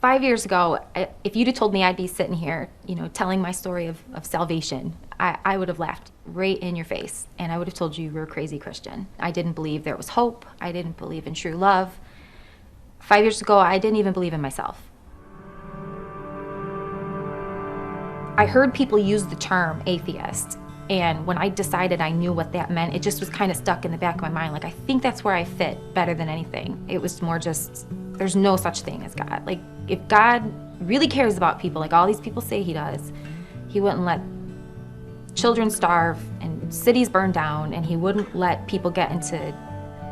5 years ago, if you'd have told me I'd be sitting here, telling my story of salvation, I would have laughed right in your face, and I would have told you were a crazy Christian. I didn't believe there was hope. I didn't believe in true love. 5 years ago, I didn't even believe in myself. I heard people use the term atheist, and when I decided I knew what that meant, it just was kind of stuck in the back of my mind. Like, I think that's where I fit better than anything. It was more just, there's no such thing as God. Like, if God really cares about people, like all these people say he does, he wouldn't let children starve and cities burn down, and he wouldn't let people get into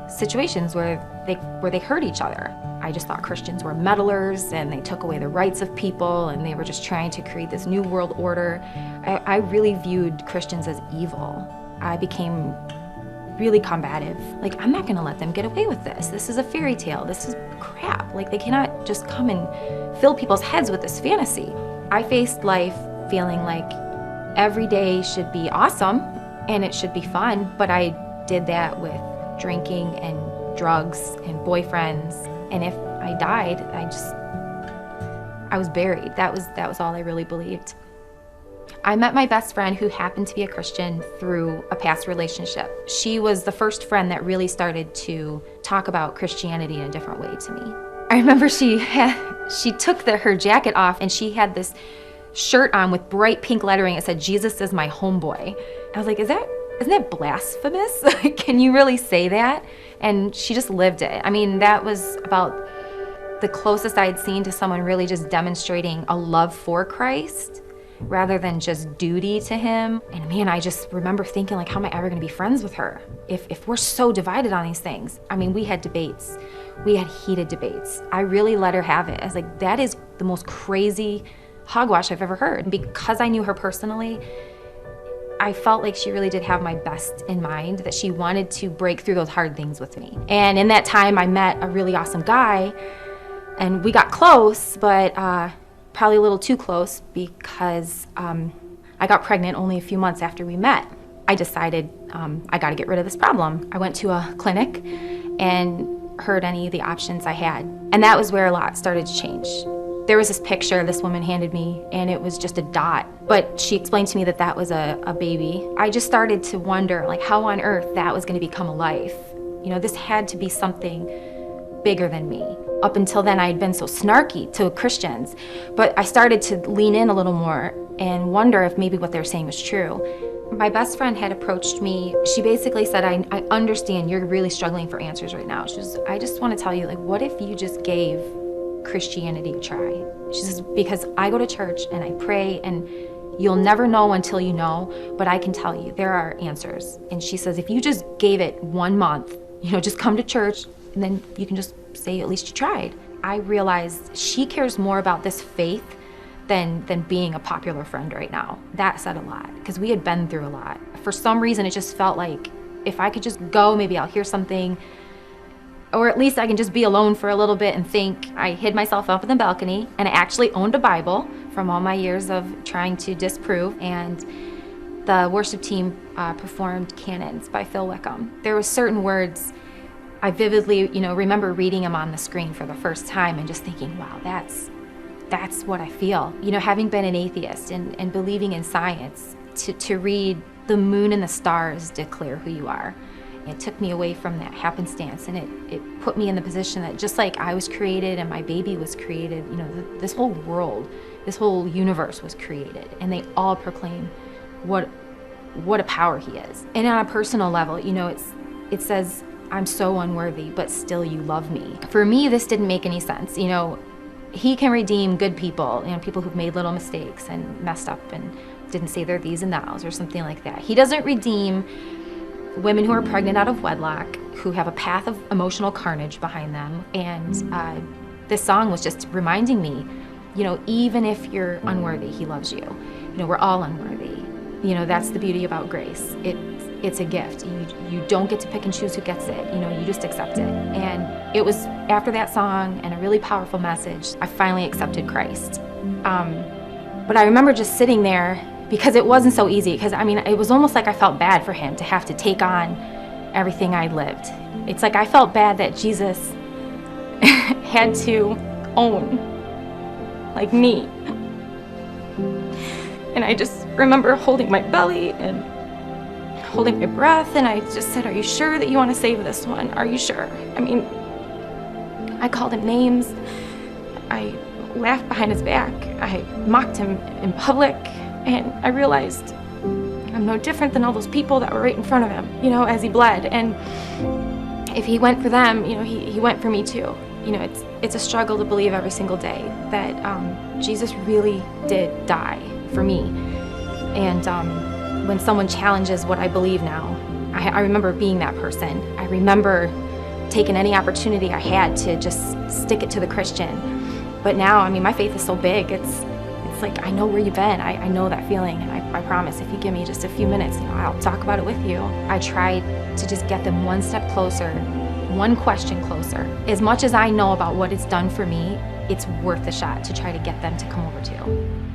situations where they hurt each other. I just thought Christians were meddlers, and they took away the rights of people, and they were just trying to create this new world order. I really viewed Christians as evil. I became really combative. Like, I'm not gonna let them get away with this. This is a fairy tale. This is crap. Like, they cannot just come and fill people's heads with this fantasy. I faced life feeling like every day should be awesome and it should be fun, but I did that with drinking and drugs and boyfriends. And if I died, I was buried. That was all I really believed. I met my best friend, who happened to be a Christian, through a past relationship. She was the first friend that really started to talk about Christianity in a different way to me. I remember she took her jacket off, and she had this shirt on with bright pink lettering. It said, "Jesus is my homeboy." I was like, isn't that blasphemous? Can you really say that? And she just lived it. I mean, that was about the closest I had seen to someone really just demonstrating a love for Christ rather than just duty to him. And man, I just remember thinking, like, how am I ever gonna be friends with her if we're so divided on these things? I mean, we had debates. We had heated debates. I really let her have it. I was like, that is the most crazy hogwash I've ever heard. And because I knew her personally, I felt like she really did have my best in mind, that she wanted to break through those hard things with me. And in that time, I met a really awesome guy, and we got close, but probably a little too close, because I got pregnant only a few months after we met. I decided I got to get rid of this problem. I went to a clinic and heard any of the options I had, and that was where a lot started to change. There was this picture this woman handed me, and it was just a dot, but she explained to me that was a baby. I just started to wonder, like, how on earth that was going to become a life. This had to be something bigger than me. Up until then, I had been so snarky to Christians, but I started to lean in a little more and wonder if maybe what they were saying was true. My best friend had approached me. She basically said, I understand you're really struggling for answers right now. She says, I just want to tell you, like, what if you just gave Christianity a try? She says, because I go to church and I pray, and you'll never know until you know, but I can tell you there are answers. And she says, if you just gave it 1 month, just come to church, and then you can just say at least you tried. I realized she cares more about this faith than being a popular friend right now. That said a lot, because we had been through a lot. For some reason, it just felt like if I could just go, maybe I'll hear something, or at least I can just be alone for a little bit and think. I hid myself up in the balcony, and I actually owned a Bible from all my years of trying to disprove, and the worship team performed Canons by Phil Wickham. There were certain words I vividly, remember reading them on the screen for the first time and just thinking, wow, that's what I feel. Having been an atheist and believing in science, to read the moon and the stars declare who you are. It took me away from that happenstance, and it put me in the position that just like I was created and my baby was created, this whole world, this whole universe was created, and they all proclaim what a power he is. And on a personal level, it says, I'm so unworthy, but still you love me. For me, this didn't make any sense. He can redeem good people, people who've made little mistakes and messed up and didn't say their these and thous or something like that. He doesn't redeem women who are pregnant out of wedlock, who have a path of emotional carnage behind them. And this song was just reminding me, even if you're unworthy, he loves you. We're all unworthy. That's the beauty about grace. It's a gift. You don't get to pick and choose who gets it. You just accept it. And it was after that song and a really powerful message, I finally accepted Christ. But I remember just sitting there, because it wasn't so easy. Because it was almost like I felt bad for him to have to take on everything I lived. It's like I felt bad that Jesus had to own like me. And I just remember holding my belly and holding my breath, and I just said, "Are you sure that you want to save this one? Are you sure?" I mean, I called him names. I laughed behind his back. I mocked him in public, and I realized I'm no different than all those people that were right in front of him, you know, as he bled. And if he went for them, you know, he went for me too. You know, it's a struggle to believe every single day that Jesus really did die for me. And when someone challenges what I believe now, I remember being that person. I remember taking any opportunity I had to just stick it to the Christian. But now, I mean, my faith is so big, it's like, I know where you've been. I know that feeling, and I promise if you give me just a few minutes, you know, I'll talk about it with you. I tried to just get them one step closer, one question closer. As much as I know about what it's done for me, it's worth a shot to try to get them to come over too.